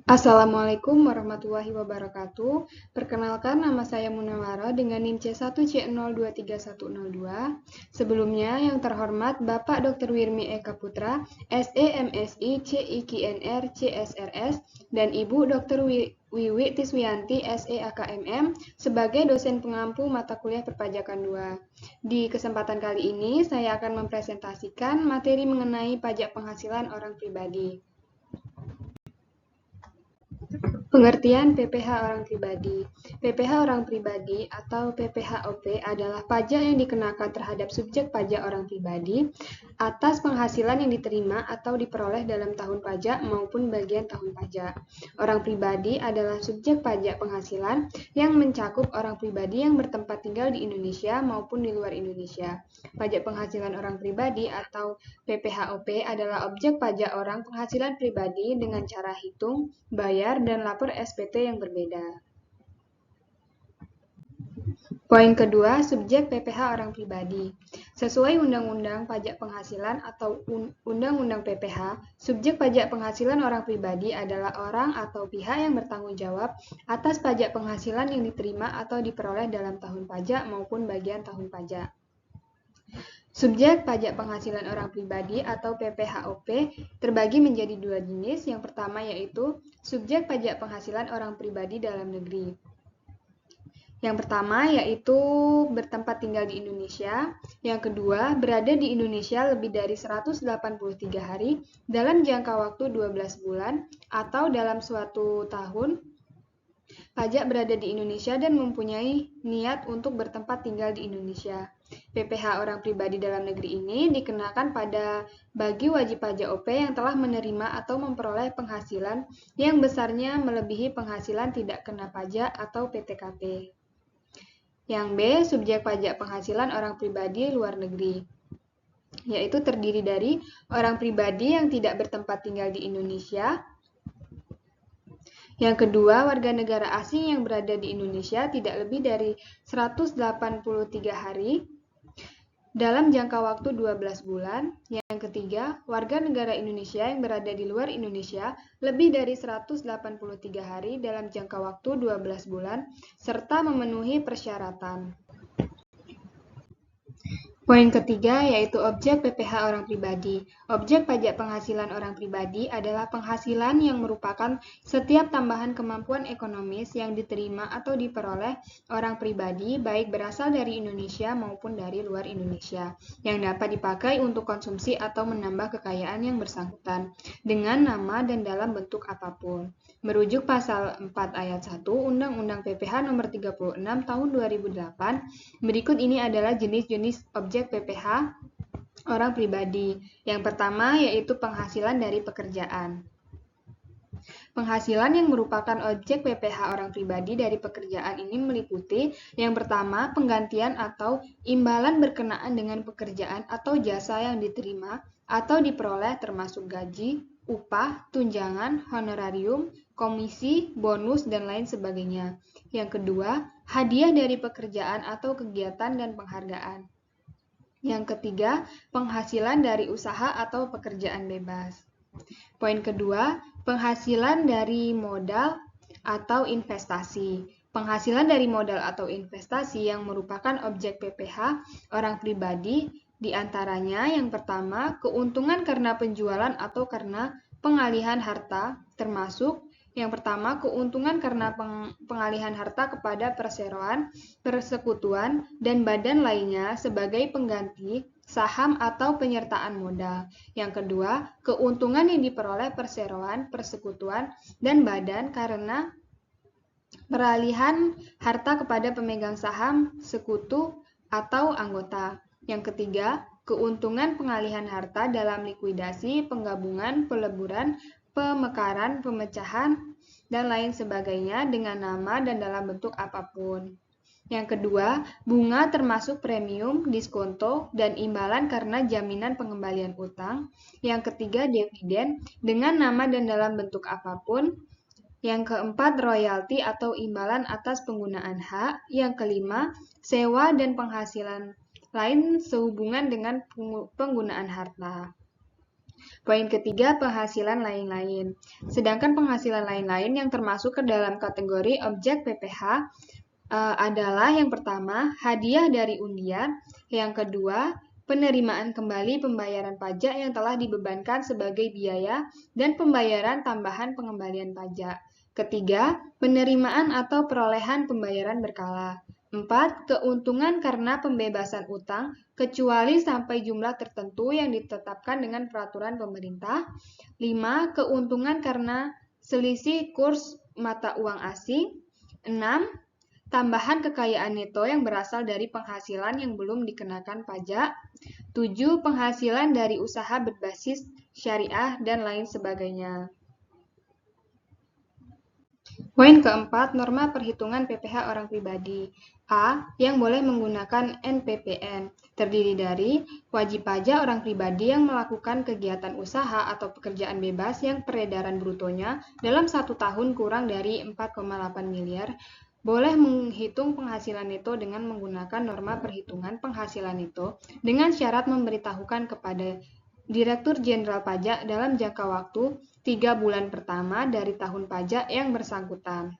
Assalamualaikum warahmatullahi wabarakatuh. Perkenalkan, nama saya Munawara dengan NIM C1C023102. Sebelumnya, yang terhormat Bapak Dr. Wirmi Eka Putra, SEMSI CIKNR CSRS, dan Ibu Dr. Wiwi Tiswianti SEAKMM sebagai dosen pengampu mata kuliah perpajakan 2. Di kesempatan kali ini, saya akan mempresentasikan materi mengenai pajak penghasilan orang pribadi. Pengertian PPh orang pribadi. PPh orang pribadi atau PPHOP adalah pajak yang dikenakan terhadap subjek pajak orang pribadi atas penghasilan yang diterima atau diperoleh dalam tahun pajak maupun bagian tahun pajak. Orang pribadi adalah subjek pajak penghasilan yang mencakup orang pribadi yang bertempat tinggal di Indonesia maupun di luar Indonesia. Pajak penghasilan orang pribadi atau PPHOP adalah objek pajak orang penghasilan pribadi dengan cara hitung, bayar, dan lapor SPT yang berbeda. Poin kedua, subjek PPh orang pribadi. Sesuai Undang-Undang Pajak Penghasilan atau Undang-Undang PPh, subjek pajak penghasilan orang pribadi adalah orang atau pihak yang bertanggung jawab atas pajak penghasilan yang diterima atau diperoleh dalam tahun pajak maupun bagian tahun pajak. Subjek pajak penghasilan orang pribadi atau PPHOP terbagi menjadi dua jenis. Yang pertama yaitu subjek pajak penghasilan orang pribadi dalam negeri. Yang pertama yaitu bertempat tinggal di Indonesia. Yang kedua, berada di Indonesia lebih dari 183 hari dalam jangka waktu 12 bulan atau dalam suatu tahun pajak berada di Indonesia dan mempunyai niat untuk bertempat tinggal di Indonesia. PPh orang pribadi dalam negeri ini dikenakan pada bagi wajib pajak OP yang telah menerima atau memperoleh penghasilan yang besarnya melebihi penghasilan tidak kena pajak atau PTKP. Yang B, subjek pajak penghasilan orang pribadi luar negeri, yaitu terdiri dari orang pribadi yang tidak bertempat tinggal di Indonesia. Yang kedua, warga negara asing yang berada di Indonesia tidak lebih dari 183 hari dalam jangka waktu 12 bulan. Yang ketiga, warga negara Indonesia yang berada di luar Indonesia lebih dari 183 hari dalam jangka waktu 12 bulan, serta memenuhi persyaratan. Poin ketiga yaitu objek PPh orang pribadi. Objek pajak penghasilan orang pribadi adalah penghasilan yang merupakan setiap tambahan kemampuan ekonomis yang diterima atau diperoleh orang pribadi baik berasal dari Indonesia maupun dari luar Indonesia yang dapat dipakai untuk konsumsi atau menambah kekayaan yang bersangkutan dengan nama dan dalam bentuk apapun. Merujuk pasal 4 ayat 1 Undang-Undang PPh nomor 36 tahun 2008, berikut ini adalah jenis-jenis objek PPh orang pribadi. Yang pertama yaitu penghasilan dari pekerjaan. Penghasilan yang merupakan objek PPh orang pribadi dari pekerjaan ini meliputi yang pertama penggantian atau imbalan berkenaan dengan pekerjaan atau jasa yang diterima atau diperoleh termasuk gaji, upah, tunjangan, honorarium, komisi, bonus, dan lain sebagainya. Yang kedua, hadiah dari pekerjaan atau kegiatan dan penghargaan. Yang ketiga, penghasilan dari usaha atau pekerjaan bebas. Poin kedua, penghasilan dari modal atau investasi. Penghasilan dari modal atau investasi yang merupakan objek PPh orang pribadi diantaranya yang pertama, keuntungan karena penjualan atau karena pengalihan harta, termasuk yang pertama, keuntungan karena pengalihan harta kepada perseroan, persekutuan, dan badan lainnya sebagai pengganti saham atau penyertaan modal. Yang kedua, keuntungan yang diperoleh perseroan, persekutuan, dan badan karena peralihan harta kepada pemegang saham, sekutu, atau anggota. Yang ketiga, keuntungan pengalihan harta dalam likuidasi, penggabungan, peleburan, pemekaran, pemecahan, dan lain sebagainya dengan nama dan dalam bentuk apapun. Yang kedua, bunga termasuk premium, diskonto, dan imbalan karena jaminan pengembalian utang. Yang ketiga, dividen dengan nama dan dalam bentuk apapun. Yang keempat, royalti atau imbalan atas penggunaan hak. Yang kelima, sewa dan penghasilan lain sehubungan dengan penggunaan harta. Poin ketiga, penghasilan lain-lain. Sedangkan penghasilan lain-lain yang termasuk ke dalam kategori objek PPh adalah yang pertama, hadiah dari undian, yang kedua, penerimaan kembali pembayaran pajak yang telah dibebankan sebagai biaya dan pembayaran tambahan pengembalian pajak. Ketiga, penerimaan atau perolehan pembayaran berkala. 4. Keuntungan karena pembebasan utang, kecuali sampai jumlah tertentu yang ditetapkan dengan peraturan pemerintah. 5. Keuntungan karena selisih kurs mata uang asing. 6. Tambahan kekayaan neto yang berasal dari penghasilan yang belum dikenakan pajak. 7. Penghasilan dari usaha berbasis syariah dan lain sebagainya. Poin keempat, norma perhitungan PPh orang pribadi. A. Yang boleh menggunakan NPPN, terdiri dari wajib pajak orang pribadi yang melakukan kegiatan usaha atau pekerjaan bebas yang peredaran brutonya dalam 1 tahun kurang dari 4,8 miliar, boleh menghitung penghasilan neto dengan menggunakan norma perhitungan penghasilan neto dengan syarat memberitahukan kepada Direktur Jenderal Pajak dalam jangka waktu 3 bulan pertama dari tahun pajak yang bersangkutan.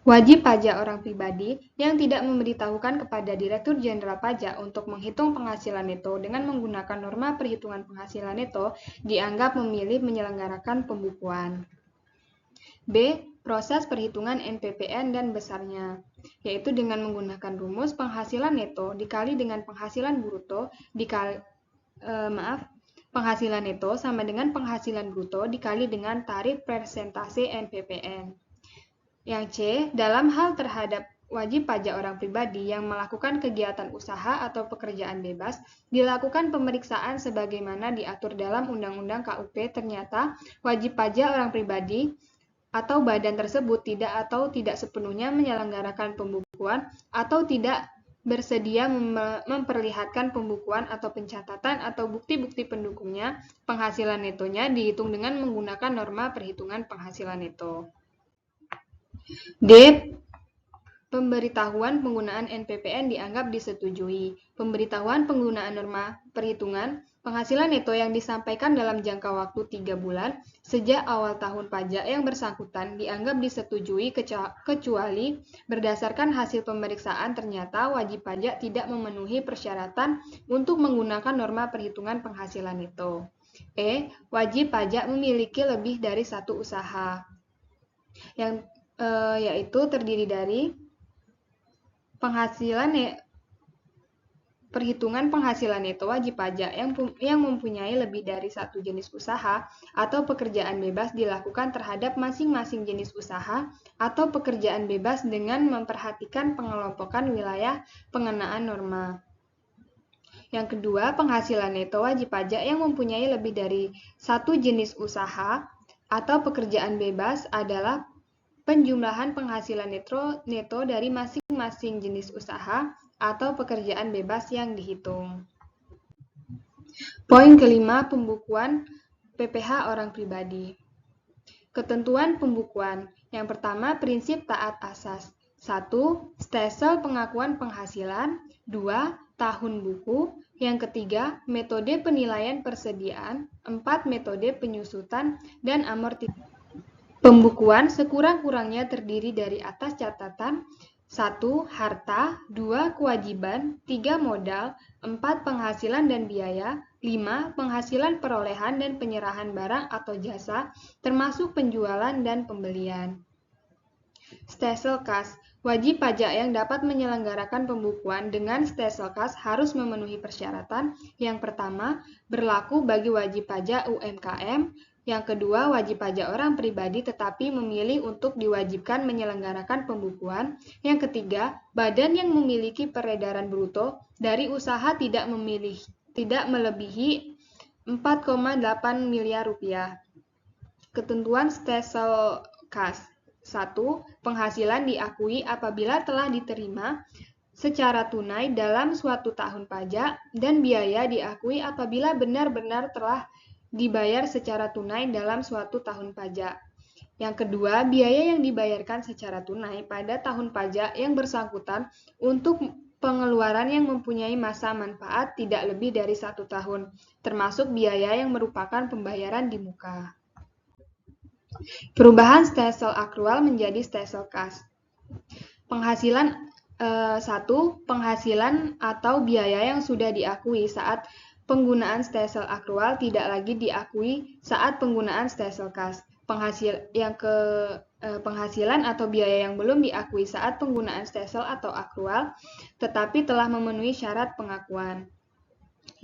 Wajib pajak orang pribadi yang tidak memberitahukan kepada Direktur Jenderal Pajak untuk menghitung penghasilan neto dengan menggunakan norma perhitungan penghasilan neto dianggap memilih menyelenggarakan pembukuan. B. Proses perhitungan NPPN dan besarnya, yaitu dengan menggunakan rumus penghasilan neto dikali dengan penghasilan bruto penghasilan neto sama dengan penghasilan bruto dikali dengan tarif persentase NPPN. Yang C. Dalam hal terhadap wajib pajak orang pribadi yang melakukan kegiatan usaha atau pekerjaan bebas, dilakukan pemeriksaan sebagaimana diatur dalam Undang-Undang KUP, ternyata wajib pajak orang pribadi atau badan tersebut tidak sepenuhnya menyelenggarakan pembukuan atau tidak bersedia memperlihatkan pembukuan atau pencatatan atau bukti-bukti pendukungnya, penghasilan netonya dihitung dengan menggunakan norma perhitungan penghasilan neto. D. Pemberitahuan penggunaan NPPN dianggap disetujui. Pemberitahuan penggunaan norma perhitungan penghasilan neto yang disampaikan dalam jangka waktu 3 bulan sejak awal tahun pajak yang bersangkutan dianggap disetujui kecuali berdasarkan hasil pemeriksaan ternyata wajib pajak tidak memenuhi persyaratan untuk menggunakan norma perhitungan penghasilan neto. E. Wajib pajak memiliki lebih dari satu usaha, yaitu terdiri dari perhitungan penghasilan neto wajib pajak yang mempunyai lebih dari satu jenis usaha atau pekerjaan bebas dilakukan terhadap masing-masing jenis usaha atau pekerjaan bebas dengan memperhatikan pengelompokan wilayah pengenaan norma. Yang kedua, penghasilan neto wajib pajak yang mempunyai lebih dari satu jenis usaha atau pekerjaan bebas adalah penjumlahan penghasilan neto dari masing-masing jenis usaha atau pekerjaan bebas yang dihitung. Poin kelima, pembukuan PPh orang pribadi. Ketentuan pembukuan. Yang pertama, prinsip taat asas. 1. Stelsel pengakuan penghasilan. 2. Tahun buku. Yang ketiga, metode penilaian persediaan. 4. Metode penyusutan dan amortisasi. Pembukuan sekurang-kurangnya terdiri dari atas catatan 1. Harta, 2. Kewajiban, 3. Modal, 4. Penghasilan dan biaya, 5. Penghasilan perolehan dan penyerahan barang atau jasa, termasuk penjualan dan pembelian. Stelsel kas. Wajib pajak yang dapat menyelenggarakan pembukuan dengan stelsel kas harus memenuhi persyaratan. Yang pertama, berlaku bagi wajib pajak UMKM. Yang kedua, wajib pajak orang pribadi tetapi memilih untuk diwajibkan menyelenggarakan pembukuan. Yang ketiga, badan yang memiliki peredaran bruto dari usaha tidak melebihi 4,8 miliar rupiah. Ketentuan stelsel kas. 1. Penghasilan diakui apabila telah diterima secara tunai dalam suatu tahun pajak dan biaya diakui apabila benar-benar telah dibayar secara tunai dalam suatu tahun pajak. Yang kedua, biaya yang dibayarkan secara tunai pada tahun pajak yang bersangkutan untuk pengeluaran yang mempunyai masa manfaat tidak lebih dari 1 tahun, termasuk biaya yang merupakan pembayaran di muka. Perubahan stelsel akrual menjadi stelsel kas. Penghasilan 1. Penghasilan atau biaya yang sudah diakui saat penggunaan stelsel akrual tidak lagi diakui saat penggunaan stelsel kas. Penghasilan atau biaya yang belum diakui saat penggunaan stelsel atau akrual, tetapi telah memenuhi syarat pengakuan.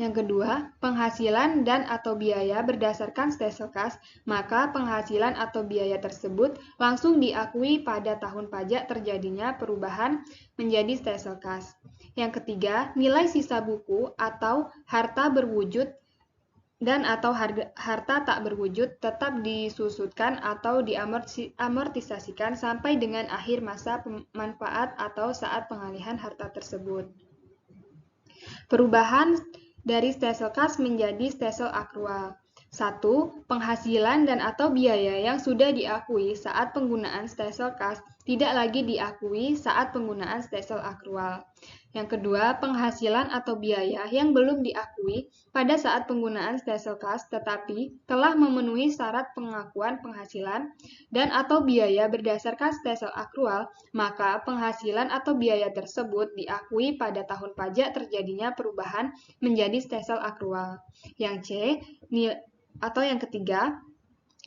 Yang kedua, penghasilan dan atau biaya berdasarkan stelsel kas, maka penghasilan atau biaya tersebut langsung diakui pada tahun pajak terjadinya perubahan menjadi stelsel kas. Yang ketiga, nilai sisa buku atau harta berwujud dan atau harta tak berwujud tetap disusutkan atau diamortisasikan sampai dengan akhir masa manfaat atau saat pengalihan harta tersebut. Perubahan dari stelsel kas menjadi stelsel akrual. 1. Penghasilan dan atau biaya yang sudah diakui saat penggunaan stelsel kas tidak lagi diakui saat penggunaan stelsel akrual. Yang kedua, penghasilan atau biaya yang belum diakui pada saat penggunaan stelsel kas tetapi telah memenuhi syarat pengakuan penghasilan dan atau biaya berdasarkan stelsel akrual, maka penghasilan atau biaya tersebut diakui pada tahun pajak terjadinya perubahan menjadi stelsel akrual. Yang C, yang ketiga,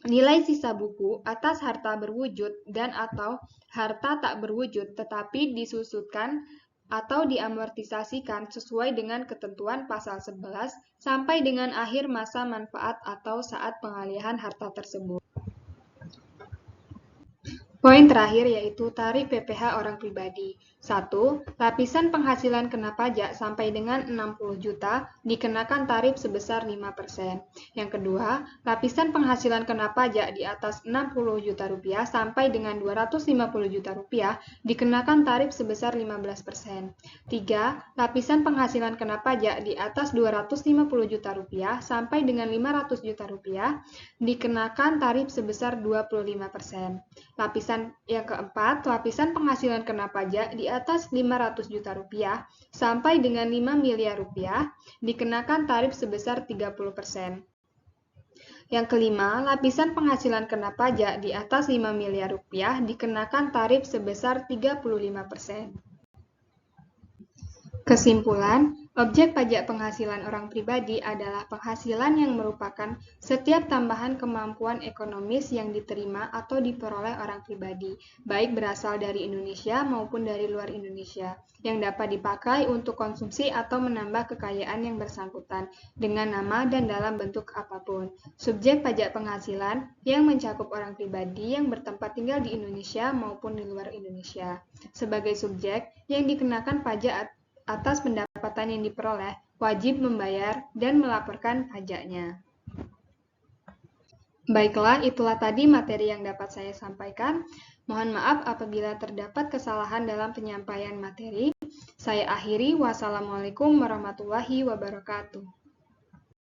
nilai sisa buku atas harta berwujud dan atau harta tak berwujud tetapi disusutkan atau diamortisasikan sesuai dengan ketentuan pasal 11 sampai dengan akhir masa manfaat atau saat pengalihan harta tersebut. Poin terakhir yaitu tarif PPh orang pribadi. 1. Lapisan penghasilan kena pajak sampai dengan 60 juta dikenakan tarif sebesar 5%. Yang kedua, lapisan penghasilan kena pajak di atas 60 juta rupiah sampai dengan 250 juta rupiah dikenakan tarif sebesar 15%. 3. Lapisan penghasilan kena pajak di atas 250 juta rupiah sampai dengan 500 juta rupiah dikenakan tarif sebesar 25%. Yang keempat, lapisan penghasilan kena pajak di atas 500 juta rupiah sampai dengan 5 miliar rupiah dikenakan tarif sebesar 30%. Yang kelima, lapisan penghasilan kena pajak di atas 5 miliar rupiah dikenakan tarif sebesar 35%. Kesimpulan, objek pajak penghasilan orang pribadi adalah penghasilan yang merupakan setiap tambahan kemampuan ekonomis yang diterima atau diperoleh orang pribadi, baik berasal dari Indonesia maupun dari luar Indonesia, yang dapat dipakai untuk konsumsi atau menambah kekayaan yang bersangkutan, dengan nama dan dalam bentuk apapun. Subjek pajak penghasilan yang mencakup orang pribadi yang bertempat tinggal di Indonesia maupun di luar Indonesia. Sebagai subjek yang dikenakan pajak atas pendapatan yang diperoleh, wajib membayar dan melaporkan pajaknya. Baiklah, itulah tadi materi yang dapat saya sampaikan. Mohon maaf apabila terdapat kesalahan dalam penyampaian materi. Saya akhiri, wassalamualaikum warahmatullahi wabarakatuh.